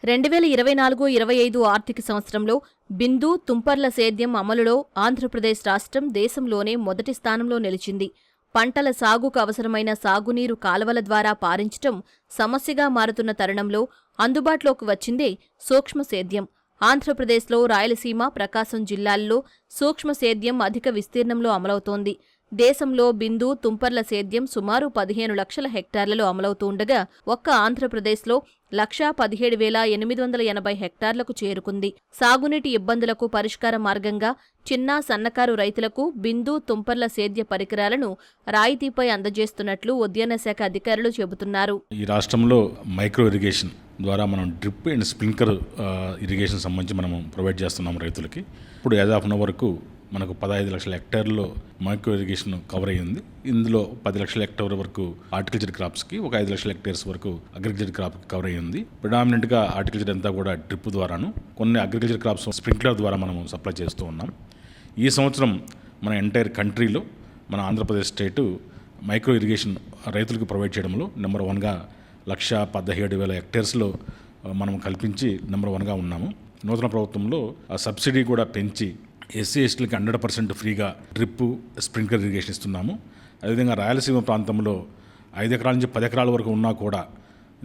2024-25 ఆర్థిక సంవత్సరంలో బిందు, తుంపర్ల సేద్యం అమలులో ఆంధ్రప్రదేశ్ రాష్ట్రం దేశంలోనే మొదటి స్థానంలో నిలిచింది. పంటల సాగుకు అవసరమైన సాగునీరు కాలవల ద్వారా పారించటం సమస్యగా మారుతున్న తరుణంలో అందుబాటులోకి వచ్చిందే సూక్ష్మ సేద్యం. ఆంధ్రప్రదేశ్లో రాయలసీమ, ప్రకాశం జిల్లాల్లో సూక్ష్మ సేద్యం అధిక విస్తీర్ణంలో అమలవుతోంది. దేశంలో బిందు, తుంపర్ల సేద్యం సుమారు 15 లక్షల హెక్టార్లలో అమలవుతుండగా ఒక్క ఆంధ్రప్రదేశ్లో 1,17,880 హెక్టార్లకు చేరుకుంది. సాగునీటి ఇబ్బందులకు పరిష్కార మార్గంగా చిన్న, సన్నకారు రైతులకు బిందు, తుంపర్ల సేద్య పరికరాలను రాయితీపై అందజేస్తున్నట్లు ఉద్యాన శాఖ అధికారులు చెబుతున్నారు. ఈ రాష్ట్రంలో మైక్రో ఇరిగేషన్ ద్వారా మనం డ్రిప్ అండ్ స్ప్రింక్లర్ ఇరిగేషన్ సంబంధించి మనం ప్రొవైడ్ చేస్తున్నాం రైతులకి. ఇప్పుడు యాజ్ ఆఫ్ నో వరకు మనకు 15 లక్షల హెక్టార్లో మైక్రో ఇరిగేషన్ కవర్ అయ్యింది. ఇందులో 10 లక్షల హెక్టార్ వరకు హార్టికల్చర్ క్రాప్స్కి, ఒక 5 లక్షల హెక్టేర్స్ వరకు అగ్రికల్చర్ క్రాప్ కవర్ అయ్యింది. ప్రిడామినెంట్గా హార్టికల్చర్ అంతా కూడా డ్రిప్ ద్వారాను, కొన్ని అగ్రికల్చర్ క్రాప్స్ స్ప్రింక్లర్ ద్వారా మనం సప్లై చేస్తూ ఉన్నాం. ఈ సంవత్సరం మన ఎంటైర్ కంట్రీలో మన ఆంధ్రప్రదేశ్ స్టేటు మైక్రో ఇరిగేషన్ రైతులకు ప్రొవైడ్ చేయడంలో నెంబర్ 1గా 1,17,000 హెక్టేర్స్లో మనం కల్పించి నెంబర్ 1గా ఉన్నాము. నూతన ప్రభుత్వంలో ఆ సబ్సిడీ కూడా పెంచి ఎస్సీ ఎస్టీలకి 100% ఫ్రీగా డ్రిప్, స్ప్రింక్లర్ ఇరిగేషన్ ఇస్తున్నాము. అదేవిధంగా రాయలసీమ ప్రాంతంలో 5 ఎకరాల నుంచి 10 ఎకరాల వరకు ఉన్నా కూడా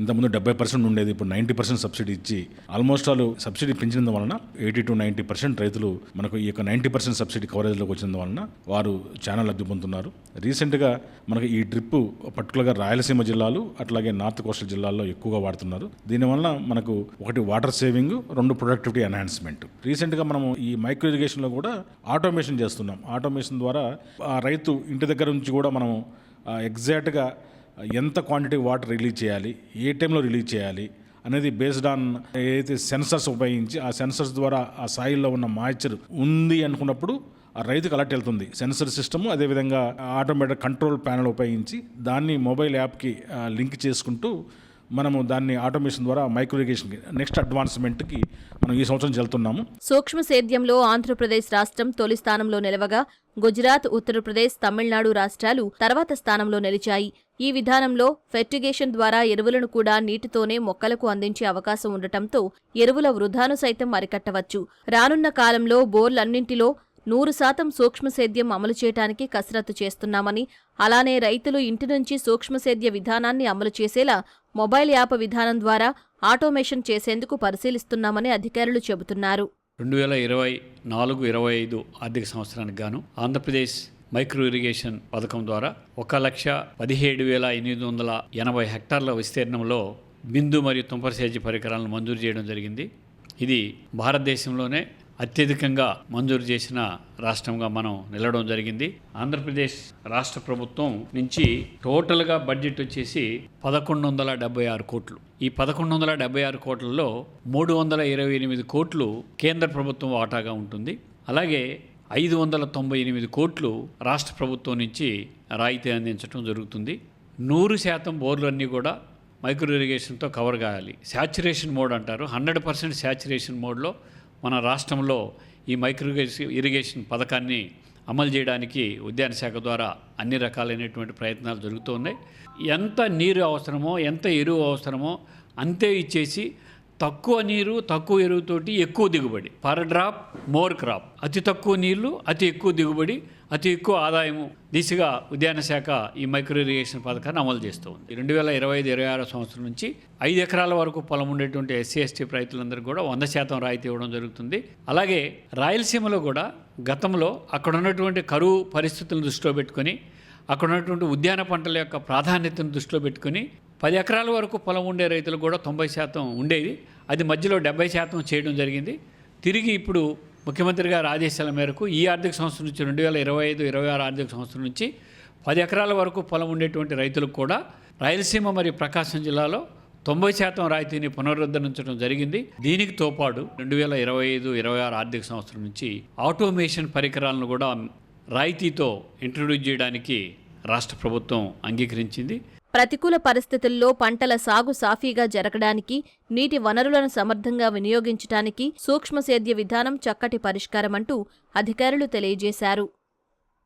ఇంతకుముందు 70% ఉండేది, ఇప్పుడు 90% సబ్సిడీ ఇచ్చి ఆల్మోస్ట్ ఆల్ సబ్సిడీ పెంచినందు వలన 80-90% రైతులు మనకు ఈ యొక్క 90% సబ్సిడీ కవరేజ్లోకి వచ్చినందు వలన వారు చాలా లబ్ధి పొందుతున్నారు. రీసెంట్గా మనకు ఈ డ్రిప్ పర్టికులర్గా రాయలసీమ జిల్లాలు అట్లాగే నార్త్ కోస్టల్ జిల్లాల్లో ఎక్కువగా వాడుతున్నారు. దీనివల్ల మనకు ఒకటి వాటర్ సేవింగ్, 2 ప్రొడక్టివిటీ ఎన్హాన్స్మెంట్. రీసెంట్గా మనము ఈ మైక్రో ఇరిగేషన్లో కూడా ఆటోమేషన్ చేస్తున్నాం. ఆటోమేషన్ ద్వారా ఆ రైతు ఇంటి దగ్గర నుంచి కూడా మనము ఎగ్జాక్ట్గా ఎంత క్వాంటిటీ వాటర్ రిలీజ్ చేయాలి, ఏ టైంలో రిలీజ్ చేయాలి అనేది బేస్డ్ ఆన్ ఏదైతే సెన్సర్స్ ఉపయోగించి ఆ సెన్సర్స్ ద్వారా ఆ సాయిల్లో ఉన్న మాయిశ్చర్ ఉంది అనుకున్నప్పుడు ఆ రైతుకు అలర్ట్ వెళ్తుంది. సెన్సర్ సిస్టము, అదేవిధంగా ఆటోమేటిక్ కంట్రోల్ ప్యానల్ ఉపయోగించి దాన్ని మొబైల్ యాప్కి లింక్ చేసుకుంటూ మనము దాన్ని ఆటోమేషన్ ద్వారా మైక్రో ఇరిగేషన్కి నెక్స్ట్ అడ్వాన్స్మెంట్కి మనం ఈ సంవత్సరం వెళ్తున్నాము. సూక్ష్మ సేద్యంలో ఆంధ్రప్రదేశ్ రాష్ట్రం తొలి స్థానంలో నిలవగా గుజరాత్, ఉత్తరప్రదేశ్, తమిళనాడు రాష్ట్రాలు తర్వాత స్థానంలో నిలిచాయి. ఈ విధానంలో ఫెర్టిగేషన్ ద్వారా ఎరువులను కూడా నీటితోనే మొక్కలకు అందించే అవకాశం ఉండటంతో ఎరువుల వృధాను సైతం అరికట్టవచ్చు. రానున్న కాలంలో బోర్లన్నింటిలో 100% సూక్ష్మ సేద్యం అమలు చేయడానికి కసరత్తు చేస్తున్నామని, అలానే రైతులు ఇంటి నుంచి సూక్ష్మ సేద్య విధానాన్ని అమలు చేసేలా మొబైల్ యాప్ విధానం ద్వారా ఆటోమేషన్ చేసేందుకు పరిశీలిస్తున్నామని అధికారులు చెబుతున్నారు. 2024-25 ఆర్థిక సంవత్సరానికి గాను ఆంధ్రప్రదేశ్ మైక్రో ఇరిగేషన్ పథకం ద్వారా 1,17,880 హెక్టార్ల విస్తీర్ణంలో బిందు మరియు తుంపర సేద్య పరికరాలను మంజూరు చేయడం జరిగింది. ఇది భారతదేశంలోనే అత్యధికంగా మంజూరు చేసిన రాష్ట్రంగా మనం నిలవడం జరిగింది. ఆంధ్రప్రదేశ్ రాష్ట్ర ప్రభుత్వం నుంచి టోటల్గా బడ్జెట్ వచ్చేసి 1,176 కోట్లు. ఈ 1,176 కోట్లలో 328 కోట్లు కేంద్ర ప్రభుత్వం వాటాగా ఉంటుంది. అలాగే 598 కోట్లు రాష్ట్ర ప్రభుత్వం నుంచి రాయితీ అందించడం జరుగుతుంది. 100% బోర్లన్నీ కూడా మైక్రో ఇరిగేషన్తో కవర్ కావాలి. శాచ్యురేషన్ మోడ్ అంటారు. 100% శాచ్యురేషన్ మోడ్లో మన రాష్ట్రంలో ఈ మైక్రో ఇరిగేషన్ పథకాన్ని అమలు చేయడానికి ఉద్యాన శాఖ ద్వారా అన్ని రకాలైనటువంటి ప్రయత్నాలు జరుగుతూ ఉన్నాయి. ఎంత నీరు అవసరమో, ఎంత ఎరువు అవసరమో అంతే ఇచ్చేసి తక్కువ నీరు, తక్కువ ఎరువుతోటి ఎక్కువ దిగుబడి, పర్ డ్రాప్ మోర్ క్రాప్, అతి తక్కువ నీళ్లు, అతి ఎక్కువ దిగుబడి, అతి ఎక్కువ ఆదాయము దిశగా ఉద్యాన శాఖ ఈ మైక్రో ఇరిగేషన్ పథకాన్ని అమలు చేస్తూ ఉంది. 2025-26 సంవత్సరం నుంచి 5 ఎకరాల వరకు పొలం ఉండేటువంటి ఎస్సీ ఎస్టీ రైతులందరికీ కూడా 100% రాయితీ ఇవ్వడం జరుగుతుంది. అలాగే రాయలసీమలో కూడా గతంలో అక్కడ ఉన్నటువంటి కరువు పరిస్థితులను దృష్టిలో పెట్టుకొని, అక్కడ ఉన్నటువంటి ఉద్యాన పంటల యొక్క ప్రాధాన్యతను దృష్టిలో పెట్టుకొని 10 ఎకరాల వరకు పొలం ఉండే రైతులు కూడా 90% ఉండేది. అది మధ్యలో 70% చేయడం జరిగింది. తిరిగి ఇప్పుడు ముఖ్యమంత్రి గారి ఆదేశాల మేరకు ఈ ఆర్థిక సంవత్సరం నుంచి 2025-26 ఆర్థిక సంవత్సరం నుంచి 10 ఎకరాల వరకు పొలం ఉండేటువంటి రైతులకు కూడా రాయలసీమ మరియు ప్రకాశం జిల్లాలో 90% రాయితీని పునరుద్ధరించడం జరిగింది. దీనికి తోపాటు 2025-26 ఆర్థిక సంవత్సరం నుంచి ఆటోమేషన్ పరికరాలను కూడా రాయితీతో ఇంట్రడ్యూస్ చేయడానికి రాష్ట్ర ప్రభుత్వం అంగీకరించింది. ప్రతికూల పరిస్థితుల్లో పంటల సాగు సాఫీగా జరగడానికి, నీటి వనరులను సమర్థంగా వినియోగించడానికి సూక్ష్మ సేద్య విధానం చక్కటి పరిష్కారమంటూ అధికారులు తెలియజేశారు.